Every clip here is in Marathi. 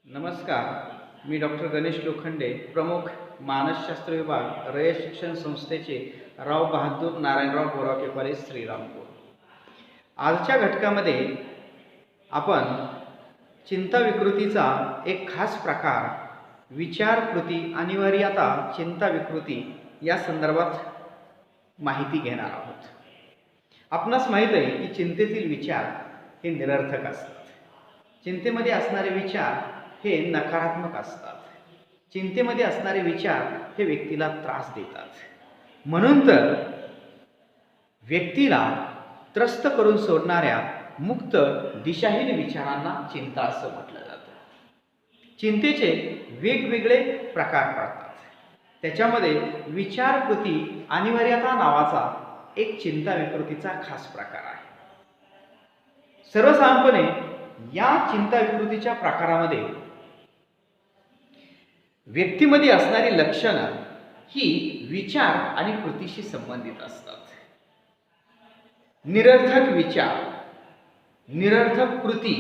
नमस्कार. मी डॉक्टर गणेश लोखंडे, प्रमुख मानसशास्त्र विभाग, रयत शिक्षण संस्थेचे राव बहादूर नारायणराव बोरावके कॉलेज, श्रीरामपूर. आजच्या घटकामध्ये आपण चिंता विकृतीचा एक खास प्रकार, विचारकृती अनिवार्यता चिंता विकृती या संदर्भात माहिती घेणार आहोत. आपणास माहीत आहे की चिंतेतील विचार हे निरर्थक असतात. चिंतेमध्ये असणारे विचार हे नकारात्मक असतात. चिंतेमध्ये असणारे विचार हे व्यक्तीला त्रास देतात. म्हणून तर व्यक्तीला त्रस्त करून सोडणाऱ्या मुक्त दिशाहीन विचारांना चिंता असं म्हटलं जातं. चिंतेचे वेगवेगळे प्रकार पडतात. त्याच्यामध्ये विचारकृती अनिवार्यता नावाचा एक चिंता विकृतीचा खास प्रकार आहे. सर्वसाधारणपणे या चिंता विकृतीच्या प्रकारामध्ये व्यक्तीमध्ये असणारी लक्षणं ही विचार आणि कृतीशी संबंधित असतात. निरर्थक विचार, निरर्थक कृती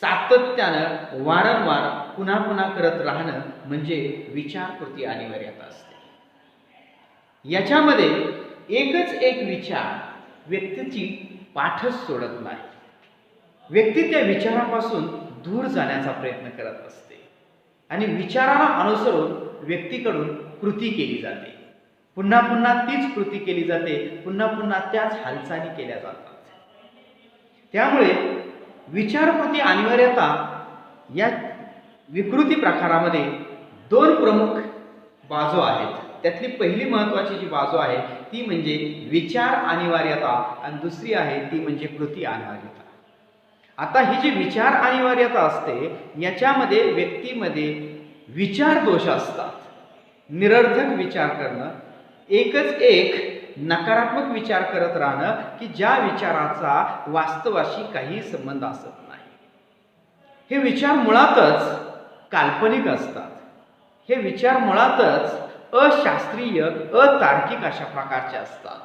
सातत्यानं वारंवार पुन्हा पुन्हा करत राहणं म्हणजे विचार कृती अनिवार्यता असते. याच्यामध्ये एकच एक विचार व्यक्तीची पाठच सोडत नाही. व्यक्ती त्या विचारापासून दूर जाण्याचा प्रयत्न करत असते आणि विचाराला अनुसरून व्यक्तीकडून कृती केली जाते. पुन्हा पुन्हा तीच कृती केली जाते, पुन्हा पुन्हा त्याच हालचाली केल्या जातात. त्यामुळे विचारकृती अनिवार्यता या विकृती प्रकारामध्ये दोन प्रमुख बाजू आहेत. त्यातली पहिली महत्त्वाची जी बाजू आहे ती म्हणजे विचार अनिवार्यता आणि दुसरी आहे ती म्हणजे कृती अनिवार्यता. आता ही जी विचार अनिवार्यता असते याच्यामध्ये व्यक्तीमध्ये विचार दोष असतात. निरर्थक विचार करणं, एकच एक नकारात्मक विचार करत राहणं की ज्या विचाराचा वास्तवाशी काही संबंध असत नाही. हे विचार मुळातच काल्पनिक असतात. हे विचार मुळातच अशास्त्रीय, अतार्किक अशा प्रकारचे असतात.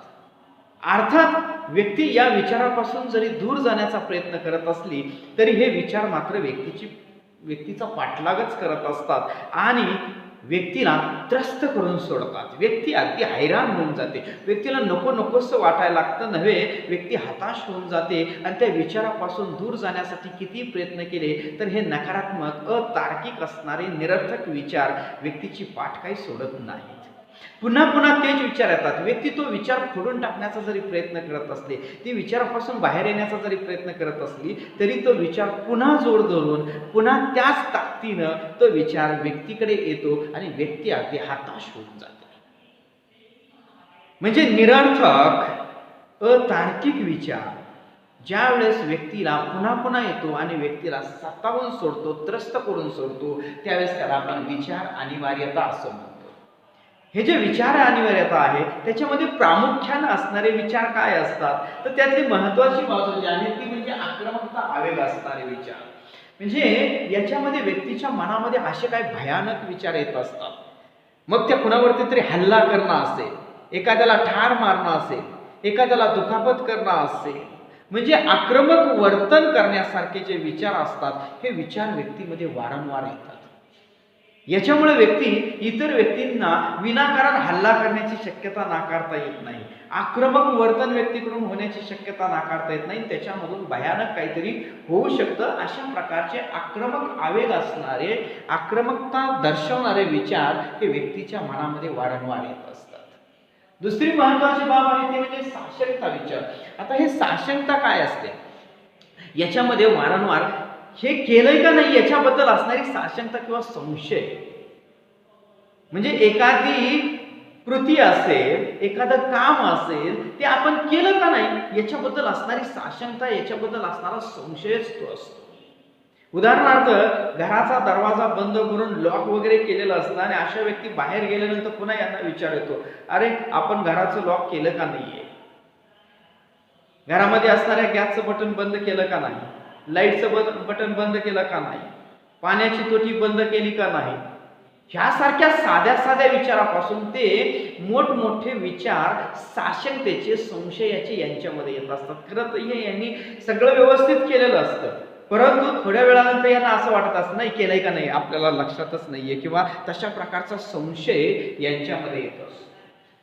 अर्थात व्यक्ती या विचारापासून जरी दूर जाण्याचा प्रयत्न करत असली तरी हे विचार मात्र व्यक्तीचा पाठलागच करत असतात आणि व्यक्तीला त्रस्त करून सोडतात. व्यक्ती अगदी हैराण होऊन जाते. व्यक्तीला नको नकोसं वाटायला लागतं नव्हे, व्यक्ती हताश होऊन जाते आणि त्या विचारापासून दूर जाण्यासाठी किती प्रयत्न केले तर हे नकारात्मक, अतार्किक असणारे निरर्थक विचार व्यक्तीची पाठ काही सोडत नाहीत. पुन्हा पुन्हा तेच विचार येतात. व्यक्ती तो विचार फोडून टाकण्याचा जरी प्रयत्न करत असते, ती विचारापासून बाहेर येण्याचा जरी प्रयत्न करत असली तरी तो विचार पुन्हा जोड धरून पुन्हा त्याच ताकदीनं तो विचार व्यक्तीकडे येतो आणि व्यक्ती अगदी हताश होऊन जाते. म्हणजे निरर्थक अतार्किक विचार ज्या वेळेस व्यक्तीला पुन्हा पुन्हा येतो आणि व्यक्तीला सतावून सोडतो, त्रस्त करून सोडतो, त्यावेळेस त्याला आपण विचार अनिवार्यता असं म्हणतो. हे जे विचार अनिवार्यता आहे त्याच्यामध्ये प्रामुख्याने असणारे विचार काय असतात तर त्यातली महत्त्वाची बाजू जी आहे ती म्हणजे आक्रमकता, आवेग असणारे विचार. म्हणजे याच्यामध्ये व्यक्तीच्या मनामध्ये असे काही भयानक विचार येत असतात. मग त्या कुणावरती तरी हल्ला करणं असेल, एखाद्याला ठार मारणं असेल, एखाद्याला दुखापत करणं असेल, म्हणजे आक्रमक वर्तन करण्यासारखे जे विचार असतात हे विचार व्यक्तीमध्ये वारंवार येतात. याच्यामुळे व्यक्ती इतर व्यक्तींना विनाकारण हल्ला करण्याची शक्यता नाकारता येत नाही. आक्रमक वर्तन व्यक्तीकडून होण्याची शक्यता नाकारता येत नाही. त्याच्यामधून भयानक काहीतरी होऊ शकतं. अशा प्रकारचे आक्रमक आवेग असणारे, आक्रमकता दर्शवणारे विचार हे व्यक्तीच्या मनामध्ये वारंवार येत असतात. दुसरी महत्त्वाची बाब आहे ती म्हणजे साशंकता विचार. आता हे साशंकता काय असते, याच्यामध्ये वारंवार हे केलंय का नाही याच्याबद्दल असणारी साशंकता किंवा संशय. म्हणजे एखादी कृती असेल, एखादं काम असेल ते आपण केलं का नाही याच्याबद्दल असणारी साशंकता, याच्याबद्दल असणारा संशयच तो असतो. उदाहरणार्थ घराचा दरवाजा बंद करून लॉक वगैरे केलेलं असतं आणि अशा व्यक्ती बाहेर गेल्यानंतर पुन्हा यांना विचार येतो, अरे आपण घराचं लॉक केलं का नाहीये, घरामध्ये असणाऱ्या गॅसचं बटन बंद केलं का नाही, लाईटचं बटन बंद केलं का नाही, पाण्याची तोटी बंद केली का नाही. ह्यासारख्या साध्या साध्या विचारापासून ते मोठमोठे विचार साशंकतेचे, संशयाचे यांच्यामध्ये येत असतात. खरं तर हे यांनी सगळं व्यवस्थित केलेलं असतं परंतु थोड्या वेळानंतर यांना असं वाटत असं नाही केलंय का नाही आपल्याला लक्षातच नाहीये किंवा तशा प्रकारचा संशय यांच्यामध्ये येत असतो।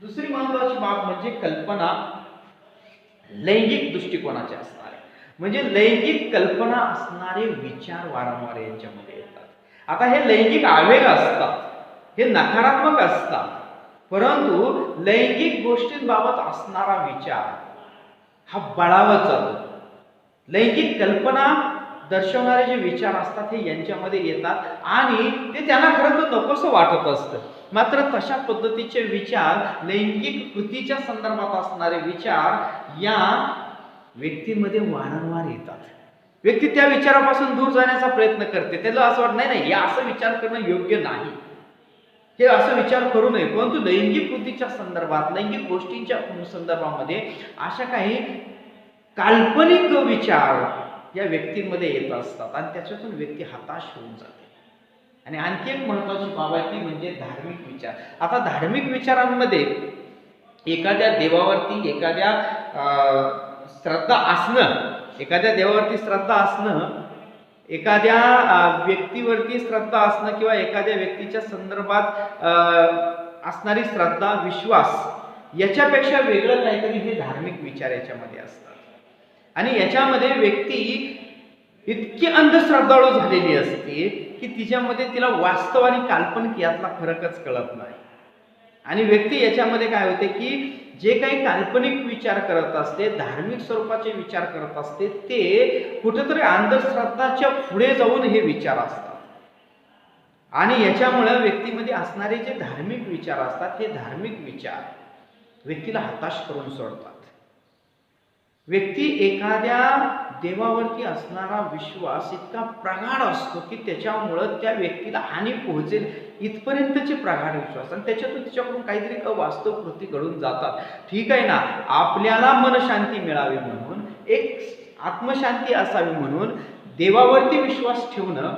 दुसरी महत्वाची बाब म्हणजे कल्पना लैंगिक दृष्टिकोनाचे असणारे, म्हणजे लैंगिक कल्पना असणारे विचार वारंवार यांच्यामध्ये येतात। आता हे लैंगिक आवेग असतात, हे नकारात्मक असतात, परंतु लैंगिक गोष्टींबाबत असणारा विचार हा बळावत जातो। लैंगिक कल्पना दर्शवणारे जे विचार असतात हे यांच्यामध्ये येतात आणि ते त्यांना खरं तर नकोसं वाटत असतं, मात्र तशा पद्धतीचे विचार लैंगिक कृतीच्या संदर्भात असणारे विचार या व्यक्तीमध्ये वारंवार येतात। व्यक्ती त्या विचारापासून दूर जाण्याचा प्रयत्न करते, त्याला असं वाटत नाही हे असं विचार करणं योग्य नाही, हे असं विचार करू नये, परंतु लैंगिक कृतीच्या संदर्भात लैंगिक गोष्टींच्या संदर्भामध्ये अशा काही काल्पनिक विचार या व्यक्तींमध्ये येत असतात आणि त्याच्यातून व्यक्ती हताश होऊन जाते। आणि आणखी एक महत्वाची बाब आहे ती म्हणजे धार्मिक विचार। आता धार्मिक विचारांमध्ये एखाद्या देवावरती एखाद्या श्रद्धा असणं, एखाद्या देवावरती श्रद्धा असणं, एखाद्या व्यक्तीवरती श्रद्धा असणं किंवा एखाद्या व्यक्तीच्या संदर्भात असणारी श्रद्धा विश्वास याच्यापेक्षा वेगळं काहीतरी हे धार्मिक विचार याच्यामध्ये असतात। आणि याच्यामध्ये व्यक्ती इतकी अंधश्रद्धाळू झालेली असते की तिच्यामध्ये तिला वास्तव आणि काल्पनिक यातला फरकच कळत नाही। आणि व्यक्ती याच्यामध्ये काय होते की जे काही काल्पनिक विचार करत असते, धार्मिक स्वरूपाचे विचार करत असते, ते कुठेतरी अंधश्रद्धाच्या पुढे जाऊन हे विचार असतात आणि याच्यामुळे व्यक्तीमध्ये असणारे जे धार्मिक विचार असतात हे धार्मिक विचार व्यक्तीला हताश करून सोडतात। व्यक्ती एखाद्या देवावरती असणारा विश्वास इतका प्रगाढ असतो की त्याच्यामुळं त्या व्यक्तीला हानी पोहोचेल इथपर्यंतचे प्रगाढ विश्वास आणि त्याच्यातून तिच्याकडून काहीतरी अवास्तव कृती घडून जातात। ठीक आहे ना, आपल्याला मनशांती मिळावी म्हणून, एक आत्मशांती असावी म्हणून देवावरती विश्वास ठेवणं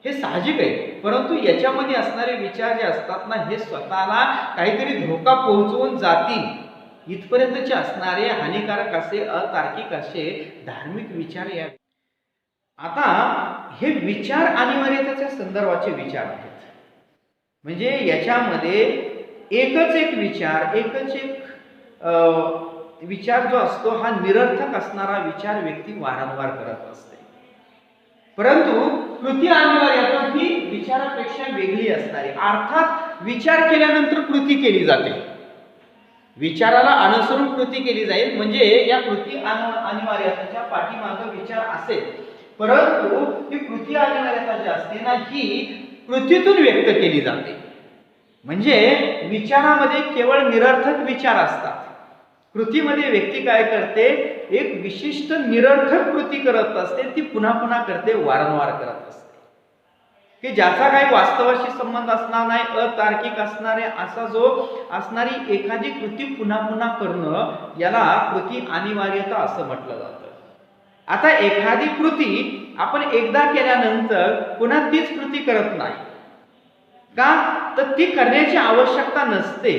हे साहजिक आहे, परंतु याच्यामध्ये असणारे विचार जे असतात ना हे स्वतःला काहीतरी धोका पोहोचवून जातील इथपर्यंतचे असणारे हानिकारक असे अतार्किक असे धार्मिक विचार या। आता हे विचार अनिवार्यतेच्या संदर्भाचे विचार आहेत, म्हणजे याच्यामध्ये एकच एक विचार, एकच एक विचार जो असतो हा निरर्थक असणारा विचार व्यक्ती वारंवार करत असते, परंतु कृती अनिवार्यता ही विचारापेक्षा वेगळी असणारी, अर्थात विचार केल्यानंतर कृती केली जाते, विचाराला अनुसरून कृती केली जाईल, म्हणजे या कृती अनिवार्यतेच्या पाठीमागे विचार असेल, परंतु ही कृती अनिवार्यता जी असते ना ही कृतीतून व्यक्त केली जाते। म्हणजे विचारामध्ये केवळ निरर्थक विचार असतात, कृतीमध्ये व्यक्ती काय करते, एक विशिष्ट निरर्थक कृती करत असते, ती पुन्हा पुन्हा करते, वारंवार करत असते की ज्याचा काही वास्तवाशी संबंध असणार नाही, अतार्किक असणारे असा जो असणारी एखादी कृती पुन्हा पुन्हा करणं याला कृती अनिवार्यता असं म्हटलं जातं। आता एखादी कृती आपण एकदा केल्यानंतर पुन्हा तीच कृती करत नाही का, तर ती करण्याची आवश्यकता नसते,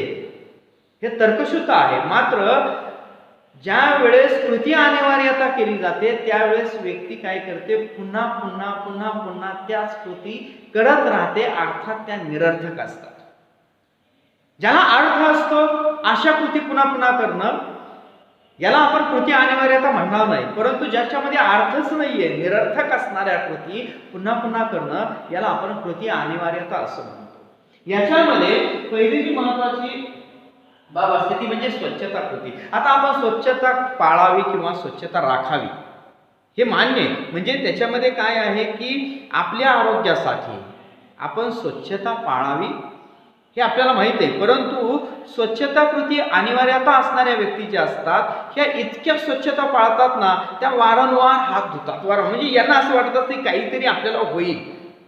हे तर्कशुद्ध आहे, मात्र ज्या वेळेस कृती अनिवार्यता केली जाते त्यावेळेस व्यक्ती काय करते, पुन्हा पुन्हा पुन्हा पुन्हा त्याच कृती करत राहते, अर्थात त्या निरर्थक असतात। ज्याला अर्थ असतो अशा कृती पुन्हा पुन्हा करणं याला आपण कृती अनिवार्यता म्हणणार नाही, परंतु ज्याच्यामध्ये अर्थच नाहीये, निरर्थक असणाऱ्या कृती पुन्हा पुन्हा करणं याला आपण कृती अनिवार्यता असं म्हणतो। याच्यामध्ये पहिली जी महत्वाची बाब असते ती म्हणजे स्वच्छता कृती। आता आपण स्वच्छता पाळावी किंवा स्वच्छता राखावी हे मान्य आहे, म्हणजे त्याच्यामध्ये काय आहे की आपल्या आरोग्यासाठी आपण स्वच्छता पाळावी हे आपल्याला माहित आहे, परंतु स्वच्छता कृती अनिवार्यता असणाऱ्या व्यक्ती ज्या असतात ह्या इतक्या स्वच्छता पाळतात ना, त्या वारंवार हात धुतात, म्हणजे यांना असं वाटत असते काहीतरी आपल्याला होईल,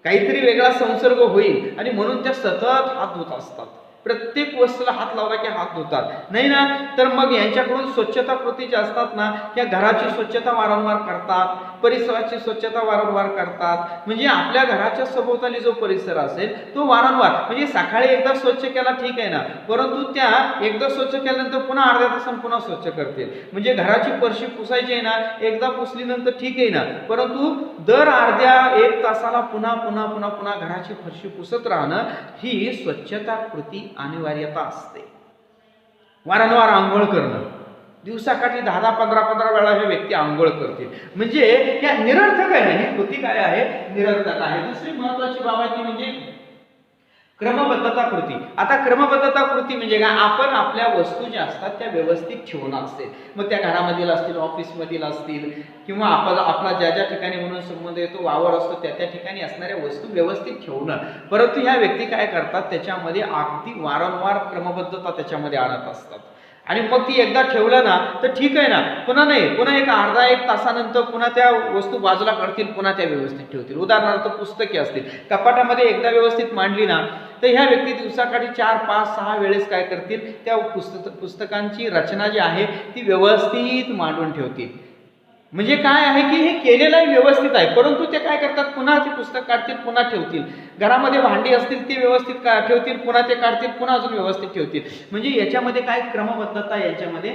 काहीतरी वेगळा संसर्ग होईल आणि म्हणून त्या सतत हात धुत असतात। प्रत्येक वस्तूला हात लावला की हात धुतात नाही ना, तर मग यांच्याकडून स्वच्छता कृती ज्या असतात ना, या घराची स्वच्छता वारंवार करतात, परिसराची स्वच्छता वारंवार करतात. म्हणजे आपल्या घराच्या सभोवताली जो परिसर असेल तो वारंवार, म्हणजे सकाळी एकदा स्वच्छ केला ठीक आहे ना, परंतु त्या एकदा स्वच्छ केल्यानंतर पुन्हा अर्ध्या तासाने पुन्हा स्वच्छ करतील. म्हणजे घराची फरशी पुसायची आहे ना, एकदा पुसलीनंतर ठीक आहे ना, परंतु दर अर्ध्या एक तासाला पुन्हा पुन्हा पुन्हा पुन्हा घराची फरशी पुसत राहणं ही स्वच्छता कृती अनिवार्यता असते. वारंवार आंघोळ करणं, दिवसाकाठी 10-10, 15-15 वेळा हे व्यक्ती आंघोळ करतील. म्हणजे या निरर्थक आहे ना, ही कृती काय आहे, निरर्थक आहे. दुसरी महत्वाची बाब आहे ती म्हणजे क्रमबद्धता कृती. आता क्रमबद्धता कृती म्हणजे काय, आपण आपल्या वस्तू ज्या असतात त्या व्यवस्थित ठेवणं असते. मग त्या घरामधील असतील, ऑफिसमधील असतील, किंवा आपला ज्या ज्या ठिकाणी म्हणून संबंध येतो, वावर असतो, त्या त्या ठिकाणी असणाऱ्या वस्तू व्यवस्थित ठेवणं. परंतु ह्या व्यक्ती काय करतात, त्याच्यामध्ये अगदी वारंवार क्रमबद्धता त्याच्यामध्ये आणत असतात. आणि मग ती एकदा ठेवलं ना तर ठीक आहे ना, पुन्हा नाही, पुन्हा एक अर्धा एक तासानंतर पुन्हा त्या वस्तू बाजूला काढतील, पुन्हा त्या व्यवस्थित ठेवतील. उदाहरणार्थ पुस्तके असतील, कपाटामध्ये एकदा व्यवस्थित मांडली ना, तर ह्या व्यक्ती दिवसाकाठी 4, 5, 6 वेळेस काय करतील, त्या पुस्तकांची रचना जी आहे ती व्यवस्थित मांडून ठेवतील. म्हणजे काय आहे की हे केलेलंही व्यवस्थित आहे, परंतु ते काय करतात, पुन्हा ती पुस्तक काढतील, पुन्हा ठेवतील. घरामध्ये भांडी असतील ती व्यवस्थित ठेवतील, पुन्हा ते काढतील, पुन्हा अजून व्यवस्थित ठेवतील. म्हणजे याच्यामध्ये काय क्रमबद्धता यांच्यामध्ये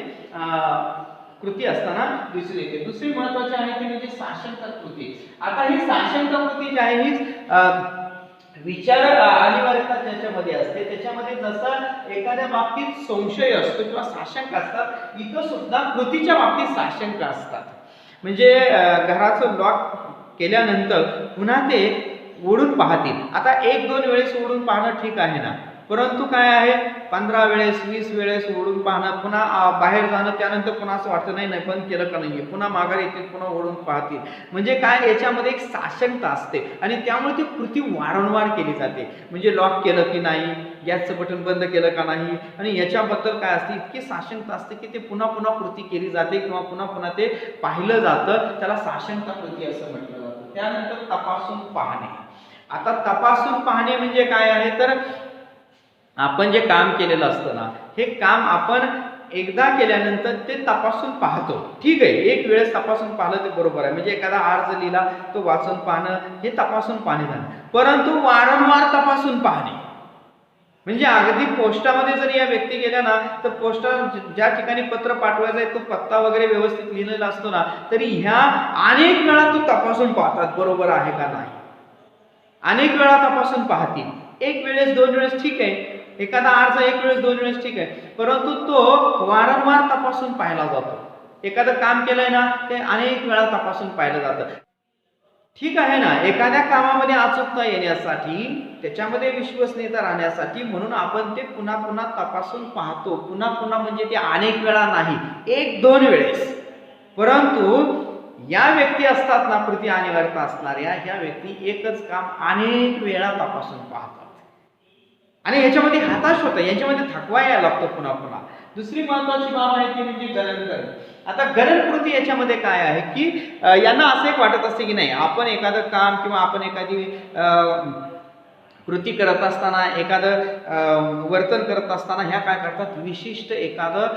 कृती असताना दिसून येते. दुसरी महत्वाची आहे ती म्हणजे साशंकता कृती. आता ही साशंकता कृती जी आहे ही विचार अनिवार्यता ज्याच्यामध्ये असते, त्याच्यामध्ये जसं एखाद्या बाबतीत संशय असतो किंवा साशंक असतात, इथं सुद्धा कृतीच्या बाबतीत साशंक असतात. म्हणजे घराचं लॉक केल्यानंतर पुन्हा ते ओढून पाहतील. आता 1-2 वेळेस ओढून पाहणं ठीक आहे ना, परंतु काय आहे 15 वेळेस 20 वेळेस ओढून पाहणं, पुन्हा बाहेर जाणं, त्यानंतर पुन्हा असं वाटतं नाही नाही बंद केलं का नाहीये, पुन्हा माघार येतील, पुन्हा ओढून पाहतील. म्हणजे काय, याच्यामध्ये एक साशंकता असते आणि त्यामुळे ती कृती वारंवार केली जाते. म्हणजे लॉक केलं की नाही, गॅसचं बटन बंद केलं का नाही, आणि याच्याबद्दल काय असते, इतकी साशंकता असते की ते पुन्हा पुन्हा कृती केली जाते किंवा पुन्हा पुन्हा ते पाहिलं जातं. त्याला साशंकता कृती असं म्हटलं जातं. त्यानंतर तपासून पाहणे. आता तपासून पाहणे म्हणजे काय आहे, तर आपण जे काम केलेलं असतं ना, हे काम आपण एकदा केल्यानंतर ते तपासून पाहतो. ठीक आहे, एक वेळेस तपासून पाहिलं ते बरोबर आहे. म्हणजे एखादा अर्ज लिहिला तो वाचून पाहणं हे तपासून पाहणे झालं. परंतु वारंवार तपासून पाहणे म्हणजे अगदी पोस्टामध्ये जर या व्यक्ती गेल्या ना, तर पोस्टा ज्या ठिकाणी पत्र पाठवायचं आहे तो पत्ता वगैरे व्यवस्थित लिहिलेला असतो ना, तरी ह्या अनेक वेळा तो तपासून पाहतात बरोबर आहे का नाही. अनेक वेळा तपासून पाहतील. एक वेळेस 2 वेळेस ठीक आहे, एखादा अर्ज 1 वेळेस 2 वेळेस ठीक आहे, परंतु तो वारंवार तपासून पाहिला जातो. एखादं काम केलंय ना, ते अनेक वेळा तपासून पाहिलं जातं. ठीक आहे ना, एखाद्या कामामध्ये अचूकता येण्यासाठी, त्याच्यामध्ये विश्वसनीयता राहण्यासाठी म्हणून आपण ते पुन्हा पुन्हा तपासून पाहतो. पुन्हा पुन्हा म्हणजे ते अनेक वेळा नाही, 1-2 वेळेस. परंतु या व्यक्ती असतात ना, कृती अनिवार्यता असणाऱ्या ह्या व्यक्ती एकच काम अनेक वेळा तपासून पाहतात आणि याच्यामध्ये हताश होतं, याच्यामध्ये थकवा यायला लागतो पुन्हा पुन्हा. दुसरी महत्वाची बाब आहे ती म्हणजे गणन करणे. आता गणन कृती याच्यामध्ये काय आहे की यांना असं एक वाटत असते की नाही, आपण एखादं काम किंवा आपण एखादी कृती करत असताना, एखादं वर्तन करत असताना ह्या काय करतात, विशिष्ट एखादं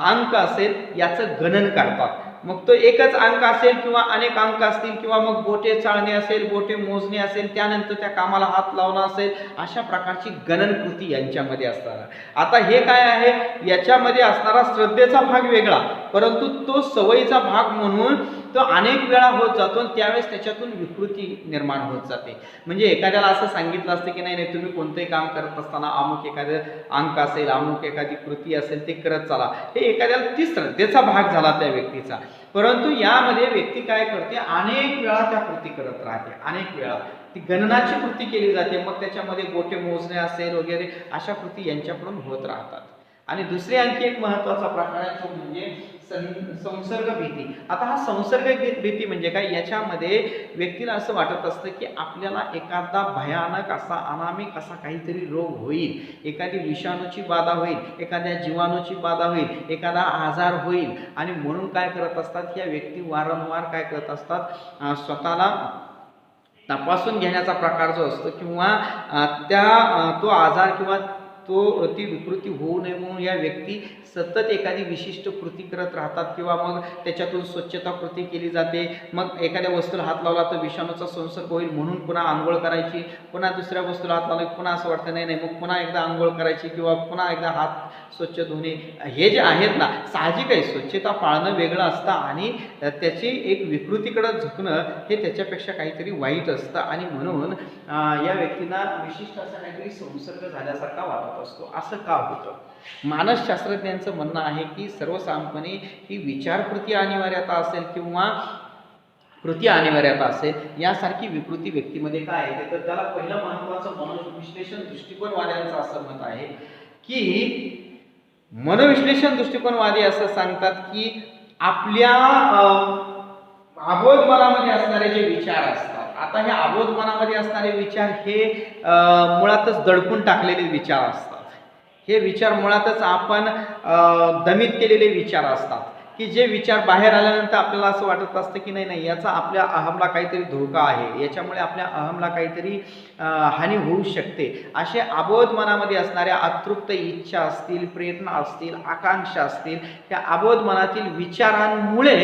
अंक असेल याचं गणन करतात. मग तो एकच अंक असेल किंवा अनेक अंक असतील, किंवा मग बोटे चाळणे असेल, बोटे मोजणे असेल, त्यानंतर त्या कामाला हात लावणं असेल, अशा प्रकारची गणन कृती यांच्यामध्ये असणार. आता हे काय आहे, याच्यामध्ये असणारा श्रद्धेचा भाग वेगळा, परंतु तो सवयीचा भाग म्हणून तो अनेक वेळा होत जातो आणि त्यावेळेस त्याच्यातून विकृती निर्माण होत जाते. म्हणजे एखाद्याला असं सांगितलं असतं की नाही नाही, तुम्ही कोणतंही काम करत असताना अमुक एखादं अंक असेल, अमुक एखादी कृती असेल, ते करत चला. हे एखाद्याला ती श्रद्धेचा भाग झाला त्या व्यक्तीचा. परंतु यामध्ये व्यक्ती काय करते, अनेक वेळा त्या कृती करत राहते, अनेक वेळा ती गणनाची कृती केली जाते. मग त्याच्यामध्ये गोटे मोजणे असेल वगैरे अशा कृती यांच्याकडून होत राहतात. आणि दुसरी आणखी एक महत्वाचा प्रकार आहे तो म्हणजे संसर्ग भीती. आता हा संसर्ग भीती म्हणजे काय, याच्यामध्ये व्यक्तीला असं वाटत असतं की आपल्याला एखादा भयानक असा अनामिक असा काहीतरी रोग होईल, एखादी विषाणूची बाधा होईल, एखाद्या जीवाणूची बाधा होईल, एखादा आजार होईल. आणि म्हणून काय करत असतात, या व्यक्ती वारंवार काय करत असतात, स्वतःला तपासून घेण्याचा प्रकार जो असतो किंवा तो आजार किंवा तो ती विकृती होऊ नये म्हणून या व्यक्ती सतत एखादी विशिष्ट कृती करत राहतात किंवा मग त्याच्यातून स्वच्छता कृती केली जाते. मग एखाद्या वस्तूला हात लावला तर विषाणूचा संसर्ग होईल म्हणून पुन्हा अंघोळ करायची, पुन्हा दुसऱ्या वस्तूला हात लावला पुन्हा असं वाटतं नाही नाही मग पुन्हा एकदा अंघोळ करायची किंवा पुन्हा एकदा हात स्वच्छ धुणे. हे जे आहेत ना, साहजिक आहे स्वच्छता पाळणं वेगळं असतं आणि त्याची एक विकृतीकडे झुकणं हे त्याच्यापेक्षा काहीतरी वाईट असतं. आणि म्हणून या व्यक्तींना विशिष्ट असा काहीतरी संसर्ग झाल्यासारखा वाटत असतो. असं का होतं? मानसशास्त्रज्ञांचं म्हणणं आहे की सर्वसाधारणपणे ही विचारकृती अनिवार्यता असेल किंवा कृती अनिवार्यता असेल यासारखी विकृती व्यक्तीमध्ये काय येते तर त्याला पहिलं महत्त्वाचं मनोविश्लेषण दृष्टिकोनवाद्यांचं असं मत आहे की मनोविश्लेषण दृष्टिकोनवादी असं सांगतात की आपल्या अबोध मनामध्ये असणारे जे विचार असतात, आता हे अबोध मनामध्ये असणारे विचार हे मुळातच दडपून टाकलेले विचार असतात. हे विचार मुळातच आपण दमित केलेले विचार असतात की जे विचार बाहेर आल्यानंतर आपल्याला असं वाटत असतं की नाही नाही याचा आपल्या अहमला काहीतरी धोका आहे, याच्यामुळे आपल्या अहमला काहीतरी हानी होऊ शकते. असे अबोध मनामध्ये असणाऱ्या अतृप्त इच्छा असतील, प्रेरणा असतील, आकांक्षा असतील, त्या अबोध मनातील विचारांमुळे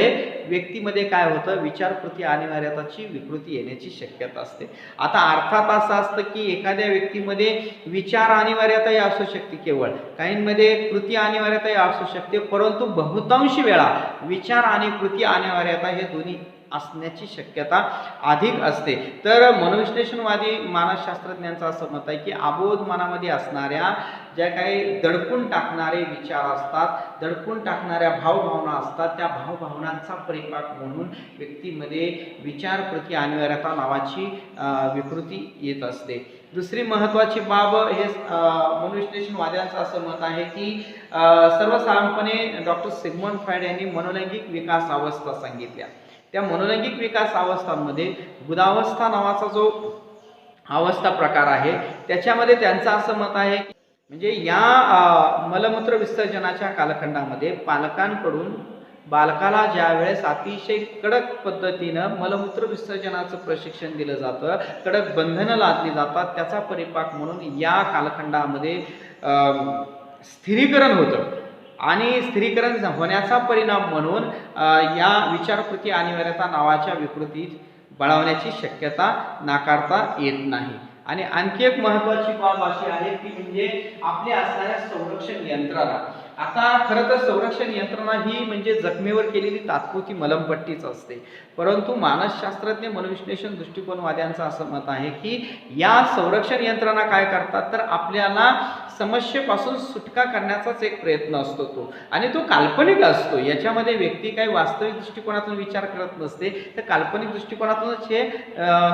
व्यक्तीमध्ये काय होतं विचारकृती अनिवार्यताची विकृती येण्याची शक्यता असते. आता अर्थात असं असतं की एखाद्या व्यक्तीमध्ये विचार अनिवार्यताही असू शकते, केवळ काहींमध्ये कृती अनिवार्यताही असू शकते, परंतु बहुतांश वेळा विचार आणि कृती अनिवार्यता हे दोन्ही असण्याची शक्यता अधिक असते. तर मनोविश्लेषणवादी मानसशास्त्रज्ञांचं असं मत आहे की अबोध मनामध्ये असणाऱ्या ज्या काही दडपून टाकणारे विचार असतात, दडपून टाकणाऱ्या भावभावना असतात, त्या भावभावनांचा परिपाक म्हणून व्यक्तीमध्ये विचारकृती अनिवार्यता नावाची विकृती येत असते. दुसरी महत्त्वाची बाब हे मनोविश्लेषणवाद्यांचं असं मत आहे की सर्वसाधारणपणे डॉक्टर सिग्मंड फ्रायड यांनी मनोलैंगिक विकास अवस्था सांगितल्या. त्या मनोलैंगिक विकास अवस्थांमध्ये गुदावस्था नावाचा जो अवस्था प्रकार आहे त्याच्यामध्ये त्यांचं असं मत आहे की म्हणजे या मलमूत्र विसर्जनाच्या कालखंडामध्ये पालकांकडून बालकाला ज्या वेळेस अतिशय कडक पद्धतीनं मलमूत्र विसर्जनाचं प्रशिक्षण दिलं जातं, कडक बंधनं लादली जातात, त्याचा परिपाक म्हणून या कालखंडामध्ये स्थिरीकरण होतं आणि स्थिरीकरण होण्याचा परिणाम म्हणून या विचारकृती अनिवार्यता नावाच्या विकृतीत बळावण्याची शक्यता नाकारता येत नाही. आणि आणखी एक महत्त्वाची बाब अशी आहे ती म्हणजे आपल्या असणाऱ्या संरक्षण यंत्रणा. आता खरं तर संरक्षण यंत्रणा ही म्हणजे जखमेवर केलेली तात्पुरती मलमपट्टीच असते, परंतु मानसशास्त्रज्ञ मनोविश्लेषण दृष्टिकोनवाद्यांचं असं मत आहे की या संरक्षण यंत्रणा काय करतात तर आपल्याला समस्येपासून सुटका करण्याचाच एक प्रयत्न असतो तो, आणि तो काल्पनिक असतो. याच्यामध्ये व्यक्ती काही वास्तविक दृष्टिकोनातून विचार करत नसते, तर काल्पनिक दृष्टिकोनातूनच हे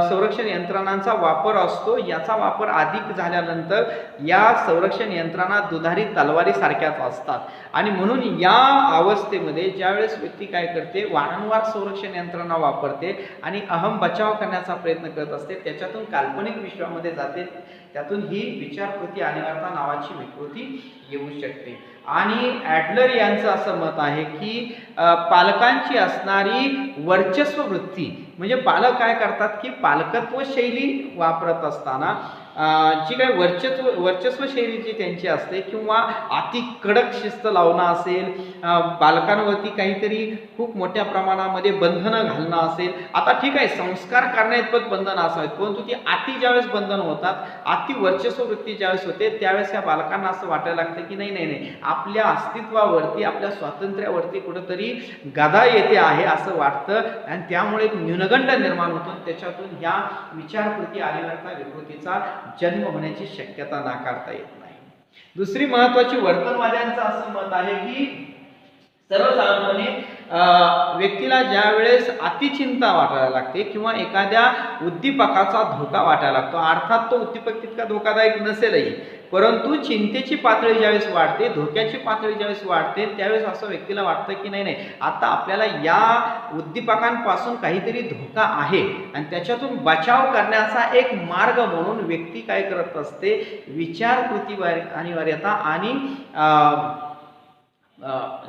संरक्षण यंत्रणांचा वापर असतो. याचा वापर अधिक झाल्यानंतर या संरक्षण यंत्रणा दुधारी तलवारी सारख्याच असतात आणि म्हणून या अवस्थेमध्ये ज्यावेळेस व्यक्ती काय करते वारंवार संरक्षण यंत्रणा वापरते आणि अहम बचाव करण्याचा प्रयत्न करत असते, त्याच्यातून काल्पनिक विश्वामध्ये जाते, त्यातून ही विचारकृती अनिवार्यता नावाची विकृती येऊ शकते. आणि ॲडलर यांचं असं मत आहे की पालकांची असणारी वर्चस्व वृत्ती म्हणजे पालक काय करतात की पालकत्व शैली वापरत असताना जी काही वर्चस्व शैली जी त्यांची असते किंवा अति कडक शिस्त लावणं असेल, बालकांवरती काहीतरी खूप मोठ्या प्रमाणामध्ये बंधनं घालणं असेल. आता ठीक आहे संस्कार करण्याइतपत बंधनं असावीत, परंतु ती अति ज्यावेळेस बंधन होतात, अति वर्चस्व वृत्ती ज्यावेळेस होते त्यावेळेस या बालकांना असं वाटायला लागतं की नाही नाही नाही आपल्या अस्तित्वावरती आपल्या स्वातंत्र्यावरती कुठंतरी गदा येते आहे असं वाटतं आणि त्यामुळे एक न्यूनगंड निर्माण होतो. त्याच्यातून ह्या विचारकृती अनिवार्यता विकृतीचा जन्म होण्याची शक्यता नाकारता येत नाही. दुसरी महत्वाची वर्तनवाद्यांचं असं मत आहे की सर्वसाधारणपणे व्यक्तीला ज्या वेळेस अतिचिंता वाटायला लागते किंवा एखाद्या उद्दीपकाचा धोका वाटायला लागतो, अर्थात तो उद्दीपक तितका धोकादायक नसेलही, परंतु चिंतेची पातळी ज्यावेळेस वाढते, धोक्याची पातळी ज्यावेळेस वाढते त्यावेळेस असं व्यक्तीला वाटतं की नाही नाही आता आपल्याला या उद्दीपकांपासून काहीतरी धोका आहे आणि त्याच्यातून बचाव करण्याचा एक मार्ग म्हणून व्यक्ती काय करत असते विचारकृती अनिवार्यता आणि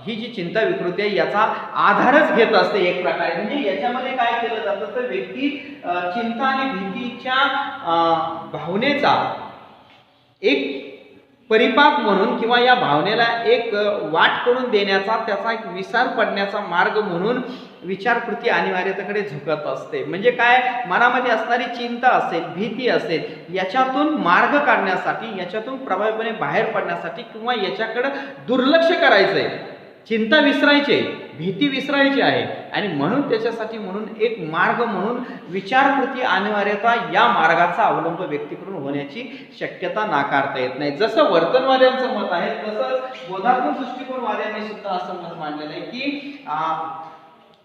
ही जी चिंता विकृती आहे याचा आधारच घेत असते एक प्रकारे. म्हणजे याच्यामध्ये काय केलं जातं तर व्यक्ती चिंता आणि भीतीच्या भावनेचा एक परिपाक म्हणून किंवा या भावनेला एक वाट करून देण्याचा, त्याचा एक विसर पडण्याचा मार्ग म्हणून विचारकृती अनिवार्यतेकडे झुकत असते. म्हणजे काय, मनामध्ये असणारी चिंता असेल, भीती असेल, याच्यातून मार्ग काढण्यासाठी, याच्यातून प्रभावीपणे बाहेर पडण्यासाठी किंवा याच्याकडे दुर्लक्ष करायचंय, चिंता विसरायची आहे, भीती विसरायची आहे, आणि म्हणून त्याच्यासाठी म्हणून एक मार्ग म्हणून विचारकृती अनिवार्यता या मार्गाचा अवलंब व्यक्तीकडून होण्याची शक्यता नाकारता येत नाही. जसं वर्तनवाद्यांचं मत आहे तसंच बोधात्मक दृष्टिकोनवाद्यांनी सुद्धा असं मत मांडलेलं आहे की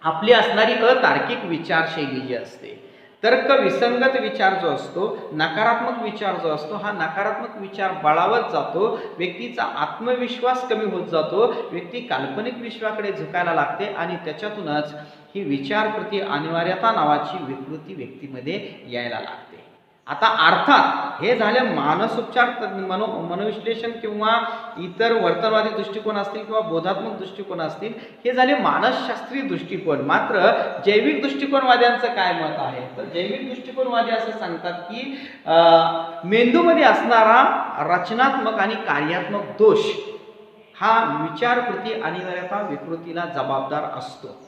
आपली असणारी अतार्किक विचारशैली जी असते, तर्क विसंगत विचार जो असतो, नकारात्मक विचार जो असतो, हा नकारात्मक विचार बळावत जातो, व्यक्तीचा आत्मविश्वास कमी होत जातो, व्यक्ती काल्पनिक विश्वाकडे झुकायला लागते आणि त्याच्यातूनच ही विचारकृती अनिवार्यता नावाची विकृती व्यक्तीमध्ये यायला लागते. आता अर्थात हे झाले मानसोपचार, मनोविश्लेषण किंवा इतर वर्तनवादी दृष्टिकोन असतील किंवा बोधात्मक दृष्टिकोन असतील, हे झाले मानसशास्त्रीय दृष्टिकोन. मात्र जैविक दृष्टिकोनवाद्यांचं काय मत आहे, तर जैविक दृष्टिकोनवादी असं सांगतात की मेंदूमध्ये असणारा रचनात्मक आणि कार्यात्मक दोष हा विचारकृती अनिवार्यता विकृतीला जबाबदार असतो.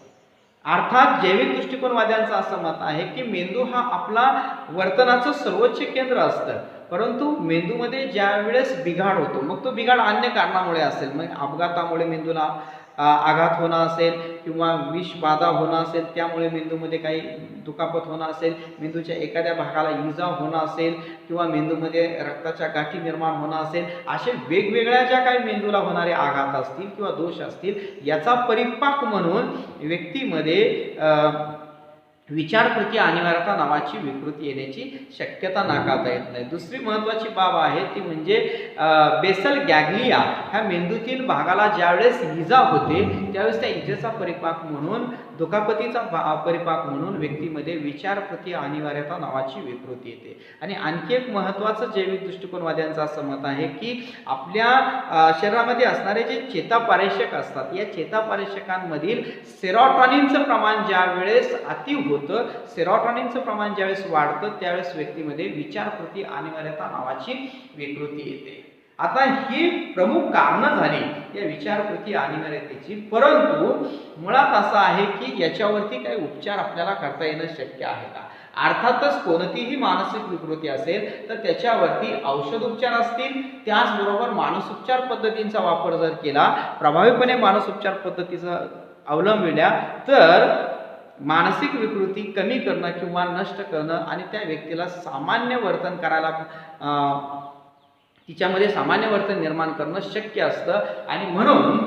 अर्थात जैविक दृष्टिकोनवाद्यांचं असं मत आहे की मेंदू हा आपला वर्तनाचं सर्वोच्च केंद्र असतं, परंतु मेंदूमध्ये ज्या वेळेस बिघाड होतो, मग तो बिघाड अन्य कारणामुळे असेल, मग अपघातामुळे मेंदूला आघात होणं असेल किंवा विषबाधा होणं असेल, त्यामुळे मेंदूमध्ये काही दुखापत होणं असेल, मेंदूच्या एखाद्या भागाला इजा होणं असेल किंवा मेंदूमध्ये रक्ताच्या गाठी निर्माण होणं असेल, असे वेगवेगळ्या ज्या काही मेंदूला होणारे आघात असतील किंवा दोष असतील, याचा परिपाक म्हणून व्यक्तीमध्ये विचारकृती अनिवार्यता नावाची विकृती येण्याची शक्यता नाकारता येत नाही. दुसरी महत्त्वाची बाब आहे ती म्हणजे बेसल गॅग्लिया ह्या मेंदूतील भागाला ज्यावेळेस इजा होते त्यावेळेस त्या इजेचा परिपाक म्हणून, दुखापतीचा परिपाक म्हणून व्यक्तीमध्ये विचारकृती अनिवार्यता नावाची विकृती येते. आणि आणखी एक महत्त्वाचं जैविक दृष्टिकोनवाद्यांचं असं मत आहे की आपल्या शरीरामध्ये असणारे जे चेतापारेषक असतात, या चेतापारेषकांमधील सेरोटॉनिनचं प्रमाण ज्या वेळेस अति होतं, सेरोटॉनिनचं प्रमाण ज्यावेळेस वाढतं त्यावेळेस व्यक्तीमध्ये विचारकृती अनिवार्यता नावाची विकृती येते. आता ही प्रमुख कारणं झाली या विचारकृती अनिवार्यतेची, परंतु मुळात असं आहे की याच्यावरती काही उपचार आपल्याला करता येणं शक्य आहे का? अर्थातच कोणतीही मानसिक विकृती असेल तर त्याच्यावरती औषधोपचार असतील, त्याचबरोबर मानसोपचार पद्धतींचा वापर जर केला, प्रभावीपणे मानसोपचार पद्धतीचा अवलंबिल्या, तर मानसिक विकृती कमी करणं किंवा नष्ट करणं आणि त्या व्यक्तीला सामान्य वर्तन करायला, तिच्यामध्ये सामान्य वर्तन निर्माण करणं शक्य असतं. आणि म्हणून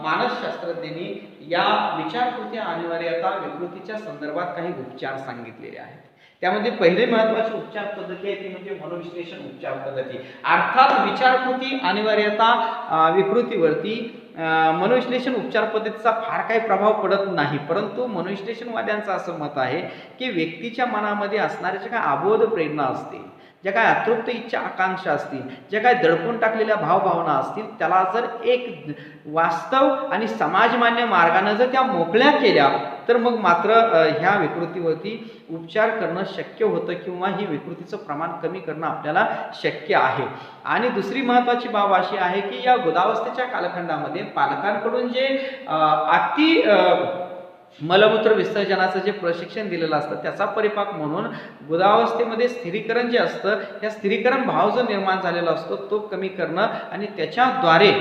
मानसशास्त्रज्ञांनी या विचारकृती अनिवार्यता विकृतीच्या संदर्भात काही उपचार सांगितलेले आहेत. त्यामध्ये पहिले महत्त्वाची उपचार पद्धती आहे ती म्हणजे मनोविश्लेषण उपचार पद्धती. अर्थात विचारकृती अनिवार्यता विकृतीवरती मनोविश्लेषण उपचार पद्धतीचा फार काही प्रभाव पडत नाही, परंतु मनोविश्लेषणवाद्यांचं असं मत आहे की व्यक्तीच्या मनामध्ये असणाऱ्या ज्या काही अबोध प्रेरणा असतील, ज्या काही अतृप्त इच्छा आकांक्षा असतील, ज्या काही दडपून टाकलेल्या भावभावना असतील, त्याला जर एक वास्तव आणि समाजमान्य मार्गाने जर त्या मोकळ्या केल्या तर मग मात्र ह्या विकृतीवरती उपचार करणं शक्य होतं किंवा ही विकृतीचं प्रमाण कमी करणं आपल्याला शक्य आहे. आणि दुसरी महत्त्वाची बाब अशी आहे की या गुदावस्थेच्या कालखंडामध्ये पालकांकडून जे अति मलमूत्र विसर्जनाचं जे प्रशिक्षण दिलेलं असतं त्याचा परिपाक म्हणून गुदावस्थेमध्ये स्थिरीकरण जे असतं, या स्थिरीकरण भाव जो निर्माण झालेला असतो तो कमी करणं आणि त्याच्याद्वारे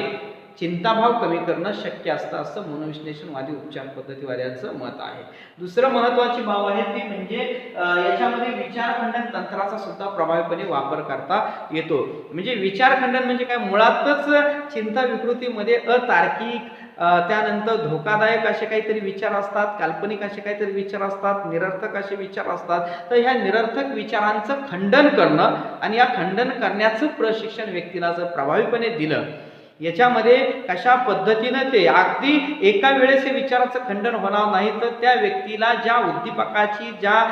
चिंताभाव कमी करणं शक्य असतं, असं मनोविश्लेषणवादी उपचार पद्धतीवाद्यांचं मत आहे. दुसरं महत्त्वाची बाब आहे ती म्हणजे याच्यामध्ये विचारखंडन तंत्राचा सुद्धा प्रभावीपणे वापर करता येतो. म्हणजे विचारखंडन म्हणजे काय, मुळातच चिंता विकृतीमध्ये अतार्किक, त्यानंतर धोकादायक असे काहीतरी विचार असतात, काल्पनिक असे काहीतरी विचार असतात, निरर्थक असे विचार असतात. तर ह्या निरर्थक विचारांचं खंडन करणं आणि या खंडन करण्याचं प्रशिक्षण व्यक्तीला जर प्रभावीपणे दिलं, याच्यामध्ये कशा पद्धतीनं ते अगदी एका वेळेस हे विचाराचं खंडन होणार नाही, तर त्या व्यक्तीला ज्या उद्दीपकाची, ज्या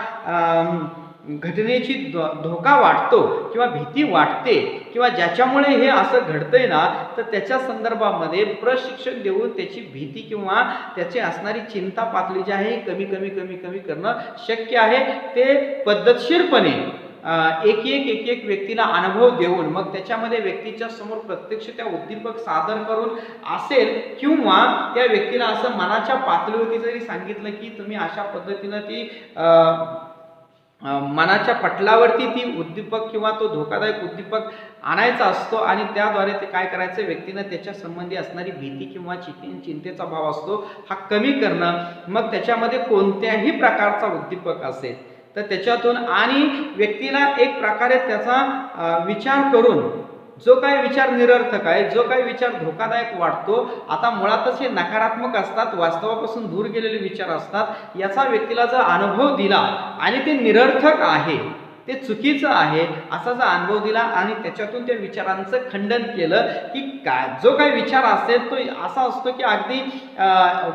घटनेची धोका वाटतो किंवा भीती वाटते किंवा ज्याच्यामुळे हे असं घडतंय ना, तर त्याच्या संदर्भामध्ये प्रशिक्षण देऊन त्याची भीती किंवा त्याची असणारी चिंता पातळी जी आहे कमी कमी कमी कमी करणं शक्य आहे. ते पद्धतशीरपणे एक एक व्यक्तीला अनुभव देऊन मग त्याच्यामध्ये व्यक्तीच्या समोर प्रत्यक्ष त्या उद्दीपक सादर करून असेल किंवा त्या व्यक्तीला असं मनाच्या पातळीवरती जरी सांगितलं की तुम्ही अशा पद्धतीनं ती मनाच्या पटलावरती ती उद्दीपक किंवा तो धोकादायक उद्दीपक आणायचा असतो आणि त्याद्वारे ते काय करायचं व्यक्तीनं त्याच्या संबंधी असणारी भीती किंवा चिंतेचा भाव असतो हा कमी करणं. मग त्याच्यामध्ये कोणत्याही प्रकारचा उद्दीपक असेल तर त्याच्यातून आणि व्यक्तीला एक प्रकारे त्याचा विचार करून जो काही विचार निरर्थक आहे, जो काही विचार धोकादायक वाटतो, आता मुळातच हे नकारात्मक असतात, वास्तवापासून दूर गेलेले विचार असतात, याचा व्यक्तीला जर अनुभव दिला आणि ते निरर्थक आहे, ते चुकीचं आहे असा जर अनुभव दिला आणि त्याच्यातून त्या विचारांचं खंडन केलं की काय जो काही विचार असेल तो असा असतो की अगदी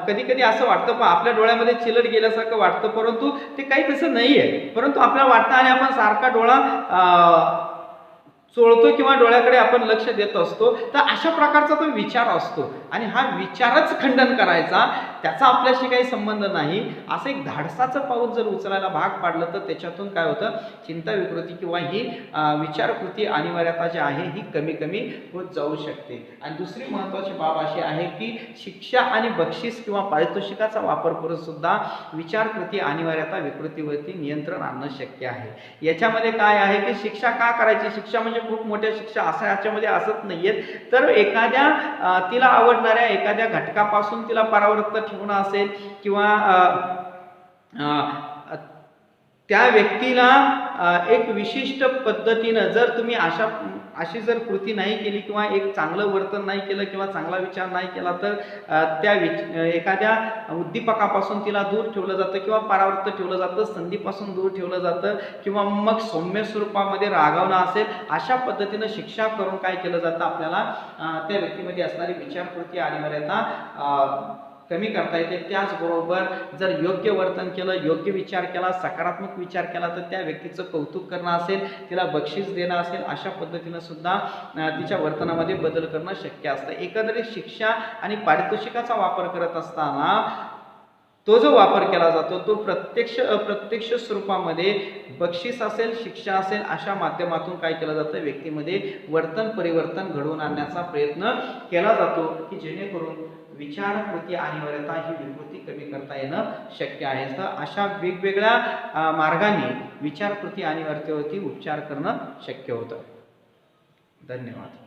कधी कधी असं वाटतं पण आपल्या डोळ्यामध्ये चिलट गेल्यासारखं वाटतं, परंतु ते काही तसं नाही आहे, परंतु आपल्याला वाटतं आणि आपण सारखा डोळा चोळतो किंवा डोळ्याकडे आपण लक्ष देत असतो. तर अशा प्रकारचा तो विचार असतो आणि हा विचारच खंडन करायचा, त्याचा आपल्याशी काही संबंध नाही, असं एक धाडसाचं पाऊल जर उचलायला भाग पाडलं तर त्याच्यातून काय होतं, चिंता विकृती किंवा ही विचारकृती अनिवार्यता जी आहे ही कमी कमी होत जाऊ शकते. आणि दुसरी महत्त्वाची बाब अशी आहे की शिक्षा आणि बक्षीस किंवा पारितोषिकाचा वापर करून सुद्धा विचारकृती अनिवार्यता विकृतीवरती नियंत्रण आणणं शक्य आहे. याच्यामध्ये काय आहे की शिक्षा का करायची, शिक्षा म्हणजे खूप मोठ्या शिक्षा असं याच्यामध्ये असत नाहीयेत, तर एखाद्या तिला आवडणाऱ्या एखाद्या घटकापासून तिला परावृत्त ठेवणं असेल किंवा त्या व्यक्तीला एक विशिष्ट पद्धतीनं जर तुम्ही अशी जर कृती नाही केली किंवा एक चांगलं वर्तन नाही केलं किंवा चांगला विचार नाही केला तर त्या एखाद्या उद्दीपकापासून तिला दूर ठेवलं जातं किंवा परावृत्त ठेवलं जातं, संधीपासून दूर ठेवलं जातं किंवा मग सौम्य स्वरूपामध्ये रागावणं असेल, अशा पद्धतीनं शिक्षा करून काय केलं जातं, आपल्याला त्या व्यक्तीमध्ये असणारी विचारकृती अनिवार्यता कमी करता येते. त्याचबरोबर जर योग्य वर्तन केलं, योग्य विचार केला, सकारात्मक विचार केला तर त्या व्यक्तीचं कौतुक करणं असेल, तिला बक्षीस देणं असेल, अशा पद्धतीनं सुद्धा तिच्या वर्तनामध्ये बदल करणं शक्य असतं. एकंदरीत शिक्षा आणि पारितोषिकाचा वापर करत असताना तो जो वापर केला जातो तो प्रत्यक्ष अप्रत्यक्ष स्वरूपामध्ये बक्षीस असेल, शिक्षा असेल, अशा माध्यमातून काय केलं जातं, व्यक्तीमध्ये वर्तन परिवर्तन घडवून आणण्याचा प्रयत्न केला जातो की जेणेकरून विचारकृती अनिवार्यता ही विकृती कमी करता येणं शक्य आहे. तर अशा वेगवेगळ्या मार्गाने विचारकृती अनिवार्यतेवरती उपचार करणं शक्य होतं. धन्यवाद.